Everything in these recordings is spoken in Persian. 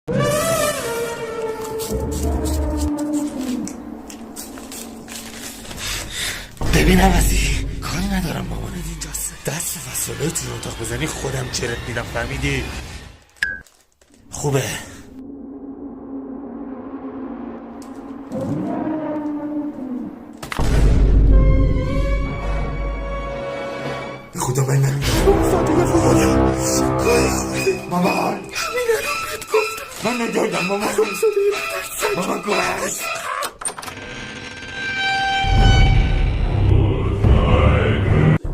ببین عوضی، کاری ندارم مامانت اینجاست. دست فساله تو اتاق بزنی خودم چرت میدم، فهمیدی؟ خوبه. به خدا من نمیدونم. مامان من نداردم. مامان گوشت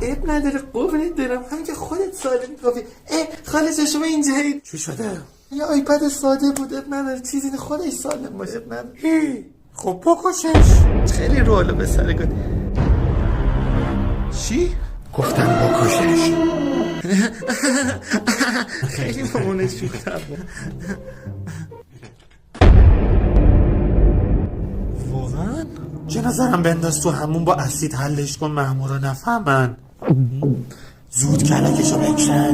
اب نداره قربونت برم، همین که خودت سالم کافی. خالص شما اینجایید. چی شده؟ یه آیپد ساده بود، اب نداره، چیزی خودش سالم باشه، اب نداره. خب بکشش. خیلی رولو به سر کن. چی؟ گفتم بکشش. خیلی مامانش شوختر بود. واقعا؟ جنازه‌رم بنداز تو همون، با اسید حلش کن، مامورا نفهمن. زود کلکشو بکشن.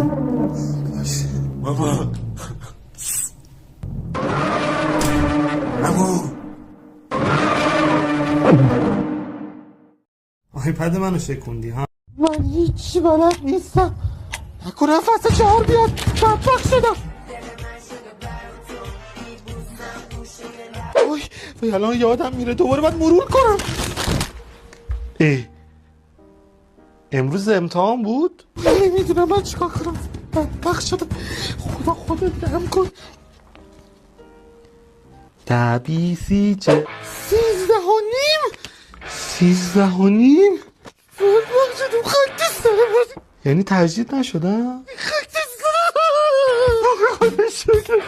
بابا عمو آیپد منو شکوندی ها. من هیچی بلد نیستم. نکنه فصل 4 بیاد بدبخت شدم. وای الان یادم میره دوباره باید مرور کنم. امروز امتحان بود؟ نمیدونم من چیکار کنم، بدبخت شدم. خدا خودت دم کن. 13 و نیم. 13 و نیم؟ بدبخت شدم. خاک سرم. یعنی تجدید نشدم؟ خاک سرم. خدا شکر.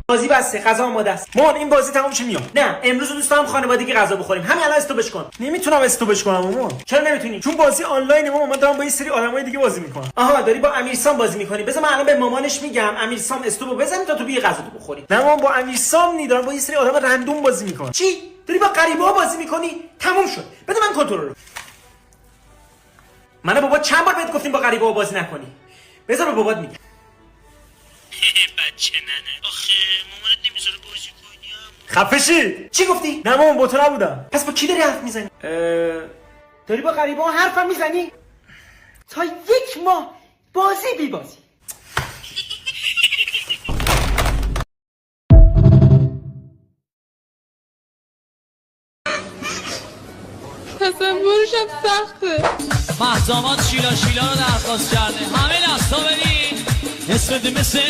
بازی بسته، غذا آماده است. مامان این بازی تموم شه میام. نه امروز دوست دارم خانوادگی غذا بخوریم. همین الان استوبش کن. نمیتونم استوبش کنم مامان. چرا نمیتونی؟ چون بازی آنلاینه مامان، من دارم با یه سری آدمای دیگه بازی میکنم. آها داری با امیرسام بازی میکنی. بذار من الان به مامانش میگم امیرسام استوبو بزنیم تا تو بیا غذا تو بخوری. نه مامان با امیرسام نی، دارم با یه سری آدم رندوم بازی میکنم. چی؟ داری با غریبه‌ها بازی میکنی؟ تموم شد. بده من کنترل رو. من بابا چند بار بهت گفتیم با غریبه‌ها بازی نکنی. بذار به بابات میگم. بچه ننه آخه مامانت نمیذاره بازی کنیم. خفه شید. چی گفتی؟ نه مامان با تو نبودم. پس با کی داری حرف میزنی؟ داری با غریبه ها حرفم میزنی؟ تا 1 ماه بازی بی بازی. تصورشم سخته. محزامات شیلا رو درخواست کرده. همه دستا بدین. اسم مثل